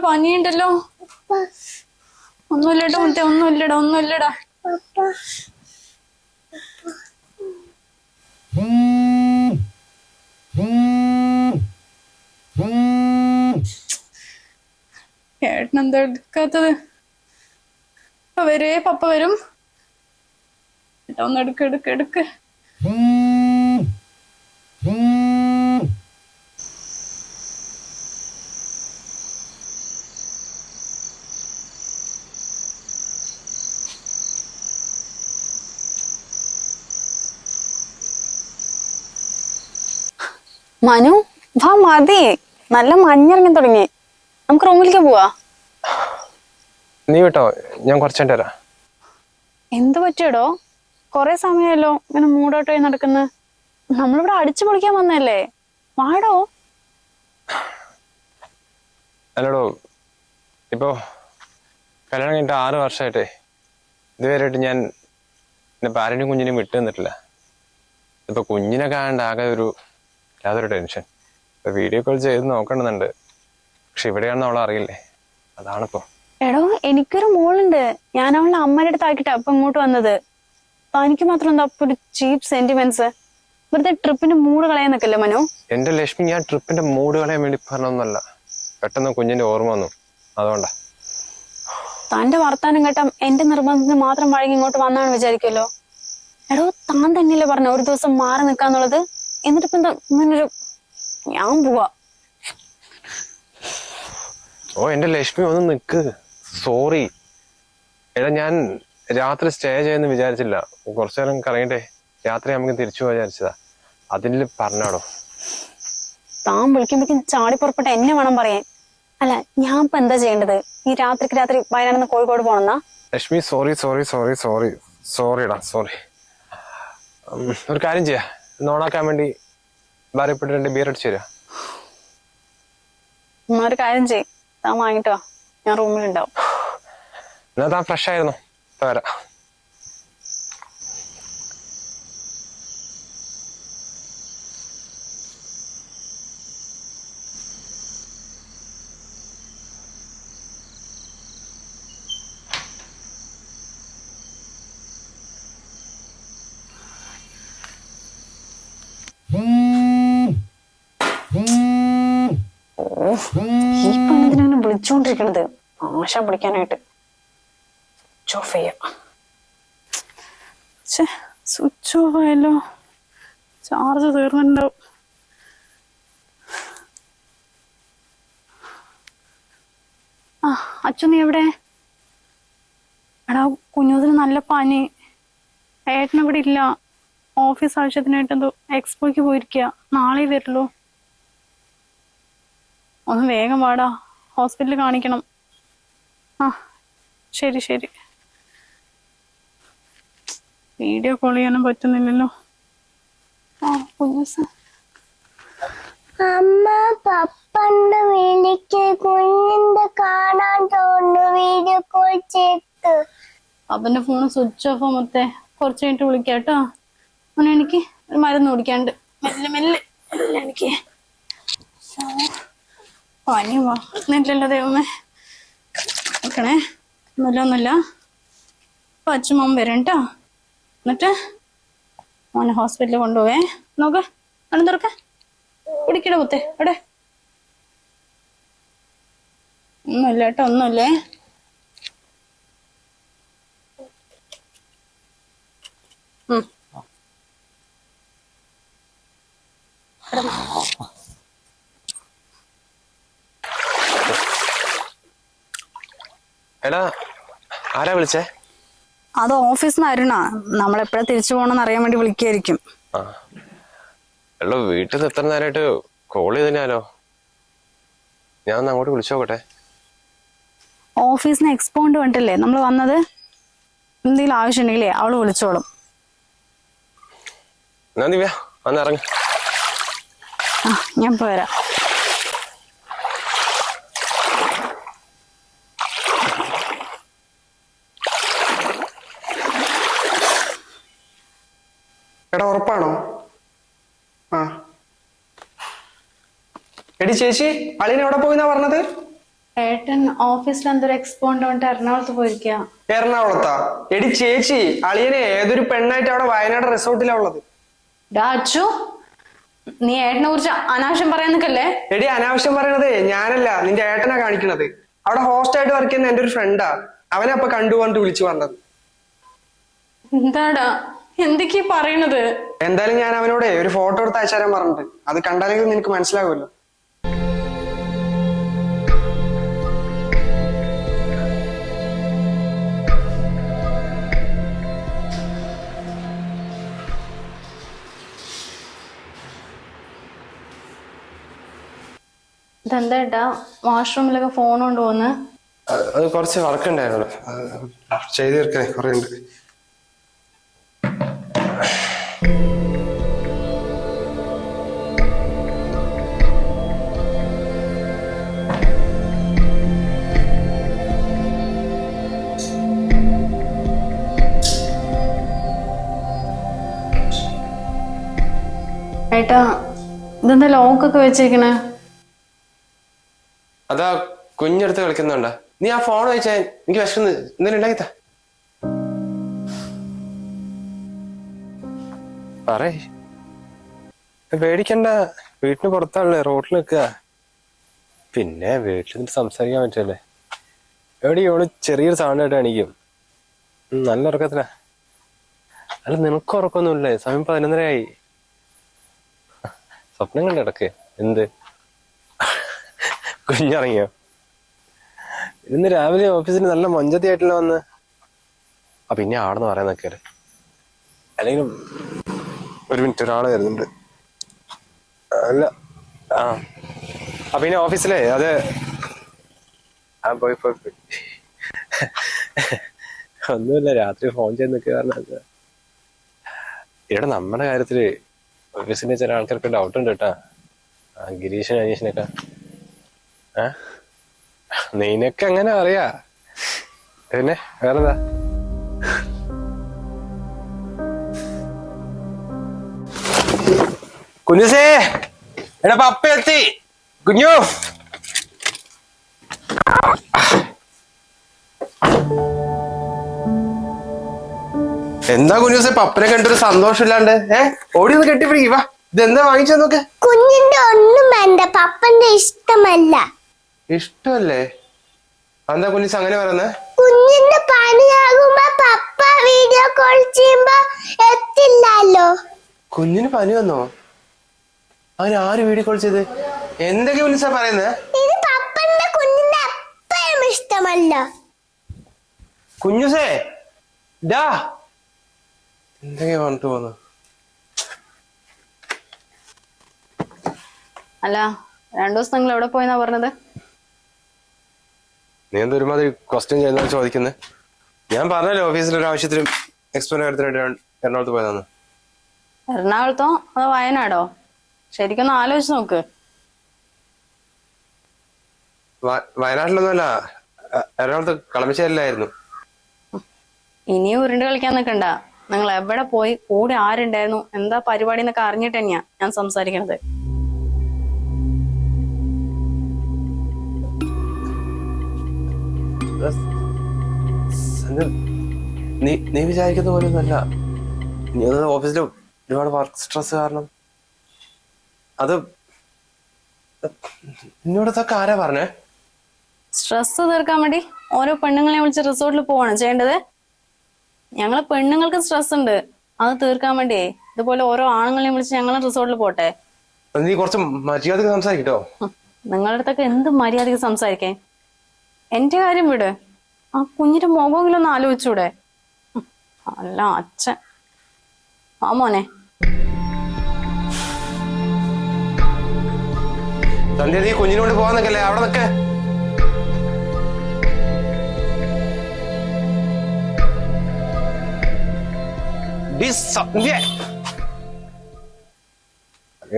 പനിയുണ്ടല്ലോ. ഒന്നുമില്ലടാ മുത്തേ, ഒന്നുമില്ലടാ. ഏട്ടനെന്താ എടുക്കാത്തത്? പപ്പ വരും. ഏട്ടാ ഒന്ന് എടുക്ക്. മനു വാ, മതി. നല്ല മഞ്ഞിറങ്ങി തുടങ്ങി. നമുക്ക് റൂമിലേക്ക് പോവാ. നീ വിട്ടോ, ഞാൻ കുറച്ചുകൊണ്ട് വരാം. എന്ത് പറ്റിയടോ? കൊറേ സമയമല്ലോ ഇങ്ങനെ മൂടോട്ടായി നടക്കുന്ന. നമ്മളിവിടെ അടിച്ചു പൊളിക്കാൻ വന്നല്ലേ, വാടോ. അല്ലടോ, ഇപ്പോ കല്യാണം കഴിഞ്ഞിട്ട് 6 വർഷമായിട്ടേ ഇതുവരെയായിട്ട് ഞാൻ എന്റെ ഭാര്യനും കുഞ്ഞിനും വിട്ടു നിന്നിട്ടില്ല. ഇപ്പൊ കുഞ്ഞിനെ കാണാണ്ട് ആകെ യാതൊരു ടെൻഷൻ. ഇപ്പൊ വീഡിയോ കോൾ ചെയ്ത് നോക്കണമെന്നുണ്ട്, പക്ഷെ ഇവിടെയാണെന്ന് അവളെ അറിയില്ലേ, അതാണിപ്പോ. എടോ, എനിക്കൊരു മോളുണ്ട്. ഞാൻ അവളുടെ അമ്മയുടെ അടുത്താക്കിട്ടാ അപ്പൊ ഇങ്ങോട്ട് വന്നത്. തനിക്ക് മാത്രം എന്താ അപ്പൊ ഒരു ചീപ്പ് സെന്റിമെന്റ്സ്? വെറുതെ ട്രിപ്പിന്റെ മൂഡ് കളയാൻ നിൽക്കല്ലേ മനു. എന്റെ ലക്ഷ്മി, ഞാൻ ട്രിപ്പിന്റെ മൂഡ് കളയാൻ വേണ്ടി പറഞ്ഞൊന്നുമല്ല, പെട്ടെന്ന് കുഞ്ഞിന്റെ ഓർമ്മ വന്നു, അതുകൊണ്ടാ. തന്റെ വർത്താനം കേട്ട എന്റെ നിർബന്ധത്തിന് മാത്രം വഴങ്ങി ഇങ്ങോട്ട് വന്നാണ് വിചാരിക്കുമല്ലോ. എടോ, താൻ തന്നെയല്ലേ പറഞ്ഞ ഒരു ദിവസം മാറി നിൽക്കാന്നുള്ളത്. എന്നിട്ടിപ്പോ എന്താ ഇങ്ങനൊരു... ഞാൻ പോവാ. ഓ എന്റെ ലക്ഷ്മി, ഒന്ന് നിക്ക്. സോറി എടാ, ഞാൻ രാത്രി സ്റ്റേ ചെയ്യുന്ന വിചാരിച്ചില്ല. കുറച്ചു നേരം കറങ്ങിട്ടെ രാത്രി നമുക്ക് തിരിച്ചു പോകാൻ വിചാരിച്ചതാ. അതിൽ പറഞ്ഞാടോ. താൻ വിളിക്കുമ്പോഴേക്കും ചാടി പുറപ്പെട്ട എന്നെ വേണം പറയാൻ. അല്ല, ഞാൻ ഇപ്പൊ എന്താ ചെയ്യേണ്ടത്? ഈ രാത്രി വയനാട് കോഴിക്കോട് പോണെന്നാ? ലക്ഷ്മി, സോറിടാ. ഒരു കാര്യം ചെയ്യാ, നോണാക്കാൻ വേണ്ടി ഭാര്യപ്പെട്ട് 2 ബിയർ അടിച്ചു തരാ. ഒരു കാര്യം ചെയ്, താൻ വാങ്ങിട്ടോ, ഞാൻ റൂമിലുണ്ടാവും. എന്നാ താൻ ഫ്രഷ് ആയിരുന്നു, വരാം. ഈ പെണ്ണിനെ വിളിച്ചോണ്ടിരിക്കണത് ആശ പിടിക്കാനായിട്ട്. സ്വിച്ച് ഓഫ് ആയല്ലോ. ചാർജ് തീർന്നുണ്ടാവും. അച്ഛൻ നീ എവിടെ? എടാ, കുഞ്ഞൂതിന് നല്ല പനി. ഏട്ടനിവിടെ ഇല്ല. ഓഫീസ് ആവശ്യത്തിനായിട്ട് എന്തോ എക്സ്പോയ്ക്ക് പോയിരിക്കുക. നാളെ വരുള്ളൂ. ഒന്ന് വേഗം വാടാ, ഹോസ്പിറ്റലിൽ കാണിക്കണം. ശരി. വീഡിയോ കോൾ ചെയ്യാനും പറ്റുന്നില്ലല്ലോ. കുഞ്ഞൂസ്, അമ്മ പപ്പന്റെ വിളിക്ക് കുഞ്ഞിന്റെ കാണാൻ തോന്നുന്നു. വീഡിയോ കോൾ ചെയ്ത്. അവന്റെ ഫോൺ സ്വിച്ച് ഓഫ് മൊത്തേ. കുറച്ച് കഴിഞ്ഞിട്ട് വിളിക്കാം കേട്ടോ. അങ്ങനെ എനിക്ക് ഒരു മരുന്ന് കുടിക്കാണ്ട്. മെല്ലെ എനിക്ക് പനി വന്നില്ലല്ലോ ദൈവമേ. നോക്കണേ, ഒന്നുമില്ല. അപ്പൊ അച്ഛൻ വരും കേട്ടോ. എന്നിട്ട് മോനെ ഹോസ്പിറ്റലിൽ കൊണ്ടുപോവേ. നോക്ക്, കണ്ണു തുറക്ക. കുടിക്കട മുത്തേ. എവിടെ? ഒന്നുമില്ല കേട്ടോ, ഒന്നുമില്ലേ. എടാ, ആരാ വിളിച്ചേ? അത് ഓഫീസിൽ നിന്ന് അരുണാ. നമ്മളെപ്പോഴാ തിരിച്ചു പോകണമെന്ന് അറിയാൻ വേണ്ടി വിളിക്കായിരിക്കും. എല്ലോ, വീട്ടിൽ നിന്ന് എത്ര നേരമായിട്ട് കോൾ ചെയ്തിനാലോ. ഞാൻ ഒന്ന് അങ്ങോട്ട് വിളിച്ചു നോക്കട്ടെ. ഓഫീസിൽ നിന്ന് എക്സ്പോ കൊണ്ട് വേണ്ടില്ലേ നമ്മൾ വന്നത്. എന്തെങ്കിലും ആവശ്യമുണ്ടെങ്കിലേ അവള് വിളിച്ചോളും. എന്നാ ദിവ്യ, അന്ന് ഇറങ്ങ. ഞാൻ പോരാ. എടാ, ഉറപ്പാണോ? എടി ചേച്ചി, അളിയൻ എവിടെ പോയിന്നാ പറഞ്ഞത്? ഏട്ടൻ ഓഫീസിൽ എന്തൊരു എക്സ്പോ ഉണ്ടോണ്ട് എറണാകുളത്ത് പോയിരിക്കുക. എറണാകുളത്താ? എടി ചേച്ചി, അളിയനെ ഏതൊരു പെണ്ണായിട്ട് അവിടെ വയനാട് റിസോർട്ടിലാ ഉള്ളത്. അച്ചു, നീ ഏട്ടനെ കുറിച്ച് അനാവശ്യം പറയാൻ നിൽക്കല്ലേ. എടി അനാവശ്യം പറയണതേ ഞാനല്ല, നിന്റെ ഏട്ടനാ കാണിക്കണത്. അവിടെ ഹോസ്റ്റായിട്ട് വർക്ക് ചെയ്യുന്ന എന്റെ ഒരു ഫ്രണ്ടാ, അവനെ അപ്പൊ കണ്ടുപോകാൻ വിളിച്ചു പറഞ്ഞത്. എന്താടാ എന്തൊക്കെയാ പറയണത്? എന്തായാലും ഞാൻ അവനോട് ഒരു ഫോട്ടോ എടുത്ത് അയച്ചു തരാൻ പറഞ്ഞിട്ട്, അത് കണ്ടാലെങ്കിലും നിനക്ക് മനസ്സിലാകുമല്ലോ. ഇതെന്താ ഏട്ടാ വാഷ്റൂമിലൊക്കെ ഫോൺ കൊണ്ടുപോകുന്നു? അത് കുറച്ച് വർക്ക് ഉണ്ടായിരുന്നു, ചെയ്ത് തീർക്കണേ, കുറെ ഉണ്ട്. ഏട്ടാ ഇതെന്താ ലോക്കൊക്കെ വെച്ചിരിക്കണേ? അതാ കുഞ്ഞെടുത്ത് കളിക്കുന്നുണ്ടാ. നീ ആ ഫോൺ വെച്ചാ എനിക്ക് വിശന്ന് എന്തെങ്കിലും ഉണ്ടാക്കിത്താ. പറയ്, പേടിക്കണ്ട, വീട്ടിന് പുറത്താണല്ലേ, റോഡിൽ നിൽക്കുക. പിന്നെ വീട്ടിൽ നിന്ന് സംസാരിക്കാൻ പറ്റല്ലേ. എവിടെ ഓള് ചെറിയൊരു സൗണ്ട് ആയിട്ട് കാണിക്കും. നല്ല ഉറക്കത്തിനാ. അല്ല നിനക്ക് ഉറക്കൊന്നുമില്ലേ? സമയം 11:30 സ്വപ്നം കണ്ട ഇടക്ക്. എന്ത് കുഞ്ഞിറങ്ങിയോ? ഇന്ന് രാവിലെ ഓഫീസിന് നല്ല മൊഞ്ചത്തി ആയിട്ടല്ലോ വന്ന്. പിന്നെ ആടെന്ന് പറയാൻ നിൽക്കരുത്. അല്ലെങ്കിൽ ഒരു മിനിറ്റ്, ഒരാള് വരുന്നുണ്ട്. അല്ല പിന്നെ ഓഫീസിലെ അത് പോയി ഒന്നുമില്ല, രാത്രി ഫോൺ ചെയ്ത് നിൽക്കുക. കാരണം ഇവിടെ നമ്മുടെ കാര്യത്തില് ഓഫീസിന്റെ ചില ആൾക്കാർക്ക് ഡൗട്ട് ഉണ്ട് കേട്ടാ. ഗിരീഷനും അനീഷിനൊക്കെ. നിനക്ക് അങ്ങനെ അറിയാ. പിന്നെ വേറെന്താ? കുഞ്ഞുസേ, എടാ പപ്പ എത്തി. കുഞ്ഞു, എന്താ കുഞ്ഞുസേ പപ്പനെ കണ്ടൊരു സന്തോഷമില്ലാണ്ട്? ഓടി ഒന്ന് കെട്ടിപ്പിടിക്കുക. വാ, ഇതെന്താ വാങ്ങിച്ചു നോക്ക്. കുഞ്ഞിന്റെ ഒന്നും വേണ്ട, പപ്പന്റെ ഇഷ്ടമല്ല. ഇഷ്ടമല്ലേ? എന്താ കുഞ്ഞുസ് അങ്ങനെ പറയുന്നത്? കുഞ്ഞിന്റെ പനിയാകുമ്പോ പപ്പ വീഡിയോ കോൾ ചെയ്യുമ്പോ എത്തില്ലല്ലോ. കുഞ്ഞിന് പനി വന്നോ? അവന് ആര് വീഡിയോ കോൾ ചെയ്ത്? എന്തൊക്കെ കുഞ്ഞുസാ പറയുന്നത്? ഇത് പപ്പന്റെ കുഞ്ഞിന്റെ എപ്പോഴും ഇഷ്ടമല്ല. കുഞ്ഞുസേ ഡാ, എന്തൊക്കെയാ പറഞ്ഞിട്ട് പോന്നു? അല്ല 2 ദിവസം നിങ്ങൾ എവിടെ പോയെന്നാ പറഞ്ഞത്? നീ എന്താ ഒരുമാതിരി ക്വസ്റ്റ്യൻ ചെയ്യുന്ന ചോദിക്കുന്നത്? ഞാൻ പറഞ്ഞല്ലോ ഓഫീസിൽ ഒരു ആവശ്യത്തിനും എക്സ്പോ കാര്യത്തിനായിട്ട് എറണാകുളത്ത് പോയതാന്ന്. എറണാകുളത്തോ അതോ വയനാടോ? ശരിക്കൊന്ന് ആലോചിച്ച് നോക്ക്. വയനാട്ടിലൊന്നുമല്ല, എറണാകുളത്ത് കളമശ്ശേരിയിലായിരുന്നു. ഇനിയും ഉരുണ്ട് കളിക്കാൻ നിൽക്കണ്ട. നിങ്ങൾ എവിടെ പോയി, കൂടെ ആരുണ്ടായിരുന്നു, എന്താ പരിപാടി എന്നൊക്കെ അറിഞ്ഞിട്ട് തന്നെയാ ഞാൻ സംസാരിക്കണത്. നീ വിചാരിക്കുന്ന പോലെ ഒന്നല്ല. നീ ഓഫീസിൽ ഒരുപാട് വർക്ക് സ്ട്രെസ് കാരണം. അത് നിന്നോടത്തൊക്കെ ആരാ പറഞ്ഞേ? സ്ട്രെസ് തീർക്കാൻ വേണ്ടി ഓരോ പെണ്ണുങ്ങളെ വിളിച്ച് റിസോർട്ടിൽ പോവാണ് ചെയ്യേണ്ടത്. ഞങ്ങള് പെണ്ണുങ്ങൾക്ക് സ്ട്രെസ് ഉണ്ട്, അത് തീർക്കാൻ വേണ്ടിയേ ഇതുപോലെ ഓരോ ആണുങ്ങളെയും വിളിച്ച് ഞങ്ങൾ റിസോർട്ടിൽ പോട്ടെ. നീ കുറച്ച് മര്യാദക്ക് സംസാരിക്കട്ടോ. നിങ്ങളുടെ അടുത്തൊക്കെ എന്ത് മര്യാദക്ക് സംസാരിക്കേ? എന്റെ കാര്യം വിട്, ആ കുഞ്ഞിന്റെ മുഖമെങ്കിലും ഒന്ന് ആലോചിച്ചൂടെ? അല്ല അച്ഛൻ. ആ മോനെ, സന്ധ്യ നീ കുഞ്ഞിനോട് പോവാൻ നിൽക്കല്ലേ, അവിടെ നിൽക്ക്.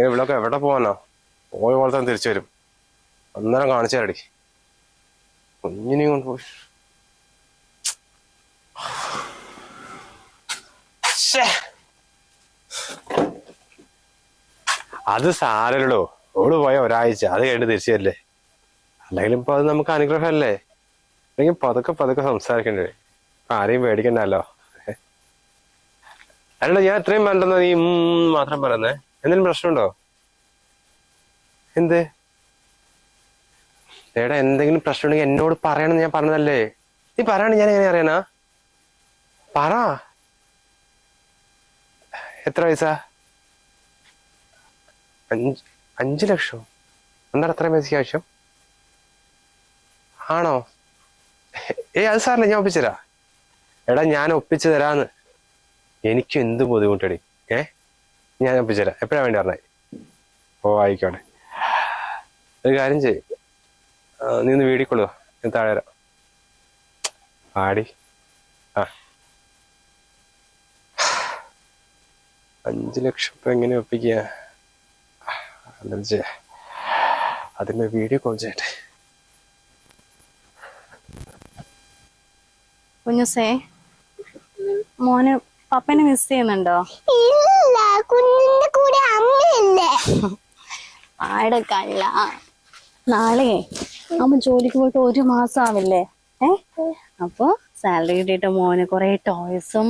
ഇവിടൊക്കെ എവിടെ പോവാനോ? പോയ പോലെ തന്നെ തിരിച്ചു വരും. അന്നേരം കാണിച്ചാടി കുഞ്ഞിനെയും കൊണ്ട് പോയി. അത് സാരല്ലോ, ഓള് പോയ ഒരാഴ്ച, അത് കഴിഞ്ഞ് തിരിച്ചു വരില്ലേ. അല്ലെങ്കിലും ഇപ്പൊ അത് നമുക്ക് അനുഗ്രഹമല്ലേ, അല്ലെങ്കിൽ പതുക്കെ പതുക്കെ സംസാരിക്കണ്ടേ, ഇപ്പൊ ആരെയും പേടിക്കണ്ടല്ലോ. അല്ല ഞാൻ ഇത്രയും വേണ്ടെന്ന് നീ മാത്രം പറയുന്നേ, എന്തെങ്കിലും പ്രശ്നമുണ്ടോ? എന്ത് എടാ, എന്തെങ്കിലും പ്രശ്നം ഉണ്ടെങ്കിൽ എന്നോട് പറയണമെന്ന് ഞാൻ പറഞ്ഞതല്ലേ, നീ പറയണ ഞാൻ എങ്ങനെ അറിയാനാ? പറ. എത്ര പൈസ? 5 ലക്ഷം? എന്താണ് അത്രയും പൈസക്ക് ആവശ്യം? ആണോ? അത് സാറില്ല, ഞാൻ ഒപ്പിച്ചുതരാ. എടാ ഞാൻ ഒപ്പിച്ചു തരാന്ന്, എനിക്ക് എന്ത് ബുദ്ധിമുട്ടടി. ഞാൻ ഒപ്പിച്ചുതരാം. എപ്പോഴാ വേണ്ടി പറഞ്ഞേ? ഓ ആയിക്കോട്ടെ. ഒരു കാര്യം ചെയ്യും, നീ ഒന്ന് വീടിക്കൊള്ളുക, ഞാൻ താഴെ വരാം. ആടി. 5 ലക്ഷം ഇപ്പൊ എങ്ങനെ ഒപ്പിക്കുക? അതിന്റെ വീഡിയോ കോൾ ചെയ്യട്ടെ. കുഞ്ഞുസേ, മോന് പപ്പനെ മിസ് ചെയ്യുന്നുണ്ടോ? ഇല്ല, കുഞ്ഞിന്റെ കൂടെ അമ്മയല്ലേ. ആടെ കള്ള. നാളെ അമ്മ ജോലിക്ക് പോയിട്ട് 1 മാസം ആവില്ലേ? അപ്പൊ സാലറി കിട്ടിയിട്ട് മോന് കുറെ ടോയ്സും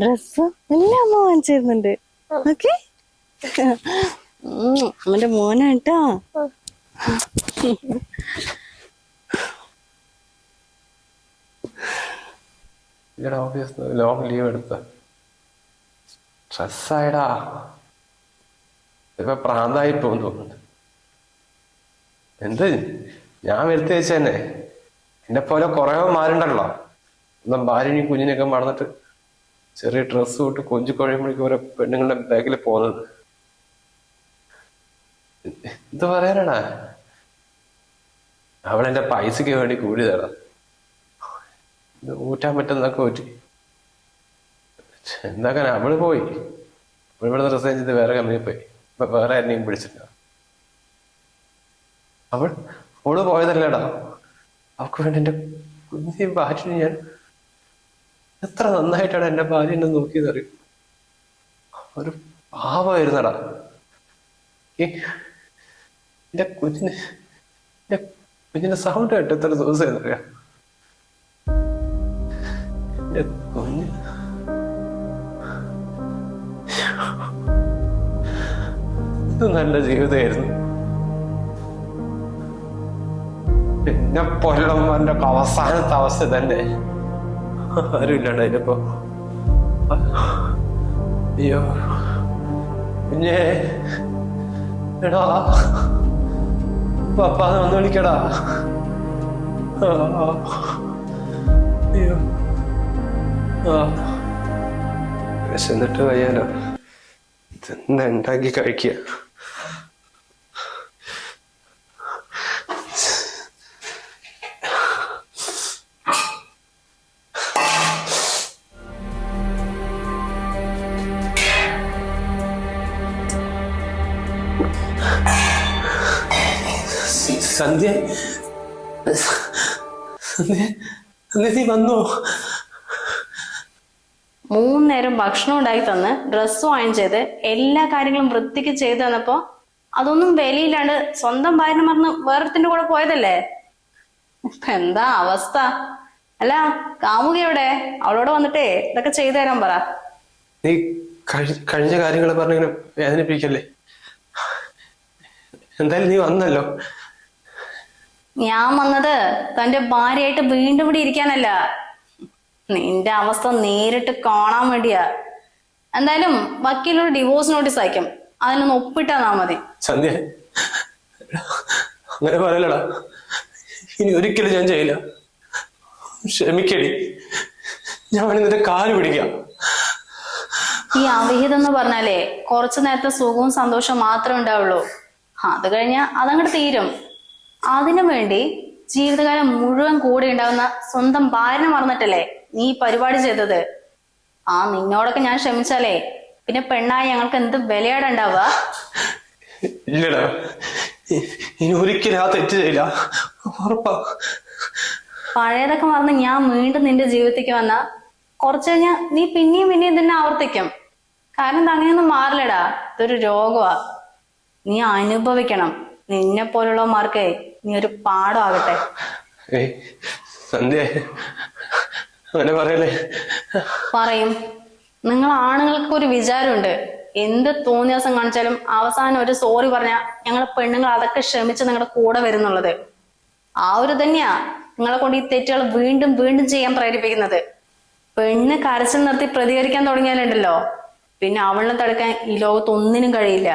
ഡ്രസ്സും എല്ലാം അമ്മ വാങ്ങിച്ചിരുന്നുണ്ട്. ഓക്കെ, അവന്റെ മോനാട്ടോ. ലോങ് ലീവ് എടുത്ത സ്ട്രെസ്സായിടാ, ഇപ്പൊ പ്രാന്തായി പോകുന്നു തോന്നുന്നുണ്ട്. എന്ത് ഞാൻ വരുത്തി വെച്ച തന്നെ, എന്നെ പോലെ കുറേമാരുണ്ടല്ലോ, സ്വന്തം ഭാര്യയും കുഞ്ഞിനെയൊക്കെ മറന്നിട്ട് ചെറിയ ഡ്രസ്സ് വിട്ട് കൊഞ്ചു കഴിയുമ്പോഴേക്കും ഓരോ പെണ്ണുങ്ങളുടെ ബാഗിൽ പോകുന്നത്. എന്ത് പറയാനാടാ, അവളെന്റെ പൈസക്ക് വേണ്ടി കൂടി തരാം, ഊറ്റാൻ പറ്റുന്നതൊക്കെ ഊറ്റി. എന്താക്കാൻ അവള് പോയി, ഇവിടുന്ന് റിസൈൻ ചെയ്ത് വേറെ കമ്പനി പോയി, വേറെ ആരെയും പിടിച്ചില്ല. അവള് പോയതല്ലേടാ, അവൾക്ക് വേണ്ടി എന്റെ കുഞ്ഞിനെയും ഭാര്യനെ ഞാൻ എത്ര നന്നായിട്ടാണ് എന്റെ ഭാര്യ എന്നെ നോക്കിയതറിയും. ഒരു പാവമായിരുന്നടാ. എന്റെ കുഞ്ഞിന്റെ സൗണ്ട് കേട്ട് എത്ര ദിവസമായിരുന്നറിയാം. എന്റെ കുഞ്ഞ് ഇത് നല്ല ജീവിതമായിരുന്നു. എന്നെ പോലുള്ളവന്റെ അവസാനത്തെ അവസ്ഥ തന്നെ, ആരും ഇല്ലാണ്ട് അതിനിപ്പോ. അയ്യോ കുഞ്ഞേ, എടാ പപ്പാന്ന് വന്ന് വിളിക്കടാ. അയ്യോ വിശന്നിട്ട് വയ്യാലോ, എന്താ ഉണ്ടാക്കി കഴിക്കുക. സന്ധ്യ നീ വന്നോ? 3 നേരം ഭക്ഷണം ഉണ്ടാക്കി തന്ന്, ഡ്രസ്സ് വാങ്ങി ചെയ്ത്, എല്ലാ കാര്യങ്ങളും വൃത്തിക്ക് ചെയ്തു തന്നപ്പോ അതൊന്നും വിലയില്ലാണ്ട് സ്വന്തം ഭാര്യ മറന്ന് വേറൊരുത്തിന്റെ കൂടെ പോയതല്ലേ. ഇപ്പൊ എന്താ അവസ്ഥ? അല്ല കാമുക എവിടെ? അവളോട് വന്നിട്ടേ ഇതൊക്കെ ചെയ്തു തരാൻ പറ. നീ കഴിഞ്ഞ കാര്യങ്ങൾ പറഞ്ഞിങ്ങനെ വേദനിപ്പിക്കല്ലേ. എന്തായാലും നീ വന്നല്ലോ. ഞാൻ വന്നത് തന്റെ ഭാര്യയായിട്ട് വീണ്ടും ഇവിടെ ഇരിക്കാനല്ല, നിന്റെ അവസ്ഥ നേരിട്ട് കാണാൻ വേണ്ടിയാ. എന്തായാലും വക്കീലൊരു ഡിവോഴ്സ് നോട്ടീസ് അയക്കും, അതിനൊന്ന് ഒപ്പിട്ടാ മതി. സന്ധ്യ അങ്ങനെ പറയലടാ, ഇനി ഒരിക്കലും ഞാൻ ചെയ്യില്ല. ക്ഷമിക്കടി, ഞാൻ നിന്റെ കാല് പിടിക്കാം. ഈ അവിഹിതം എന്ന് പറഞ്ഞാലേ കുറച്ചു നേരത്തെ സുഖവും സന്തോഷവും മാത്രമേ ഉണ്ടാവുള്ളൂ. അത് കഴിഞ്ഞാൽ അതങ്ങോട്ട് തീരും. അതിനു വേണ്ടി ജീവിതകാലം മുഴുവൻ കൂടെ ഉണ്ടാവുന്ന സ്വന്തം ഭാര്യനെ മറന്നിട്ടല്ലേ നീ പരിപാടി ചെയ്തത്. നിന്നോടൊക്കെ ഞാൻ ക്ഷമിച്ചാലേ പിന്നെ പെണ്ണായി ഞങ്ങൾക്ക് എന്ത് വിലയാടെ ഉണ്ടാവുക? ഇല്ലടാ, ഇനി ഒരിക്കലും ആ തെറ്റ് ചെയ്യില്ല, ഉറപ്പാ. പഴയതൊക്കെ മറന്ന് ഞാൻ വീണ്ടും നിന്റെ ജീവിതത്തേക്ക് വന്ന കുറച്ചു കഴിഞ്ഞാൽ നീ പിന്നെയും തന്നെ ആവർത്തിക്കും. കാരണം ഇത് അങ്ങനെയൊന്നും മാറില്ലടാ, ഇതൊരു രോഗമാ. നീ അനുഭവിക്കണം. നിന്നെ പോലുള്ളവന്മാർക്ക് നീ ഒരു പാഠമാകട്ടെ. ഏയ് സന്ധ്യ അങ്ങനെ പറയല്ലേ. പറയും. നിങ്ങൾ ആണുങ്ങൾക്ക് ഒരു വിചാരമുണ്ട്, എന്ത് തോന്നിയാസം കാണിച്ചാലും അവസാനം ഒരു സോറി പറഞ്ഞാൽ ഞങ്ങൾ പെണ്ണുങ്ങൾ അതൊക്കെ ക്ഷമിച്ച് നിങ്ങളുടെ കൂടെ വരുന്നുള്ളത്. ആ ഒരു തന്നെയാ നിങ്ങളെ കൊണ്ട് ഈ തെറ്റുകൾ വീണ്ടും വീണ്ടും ചെയ്യാൻ പ്രേരിപ്പിക്കുന്നത്. പെണ്ണ് കരച്ചിൽ നിർത്തി പ്രതികരിക്കാൻ തുടങ്ങിയാലുണ്ടല്ലോ, പിന്നെ അവളിനെ തടുക്കാൻ ഈ ലോകത്ത് ഒന്നിനും കഴിയില്ല.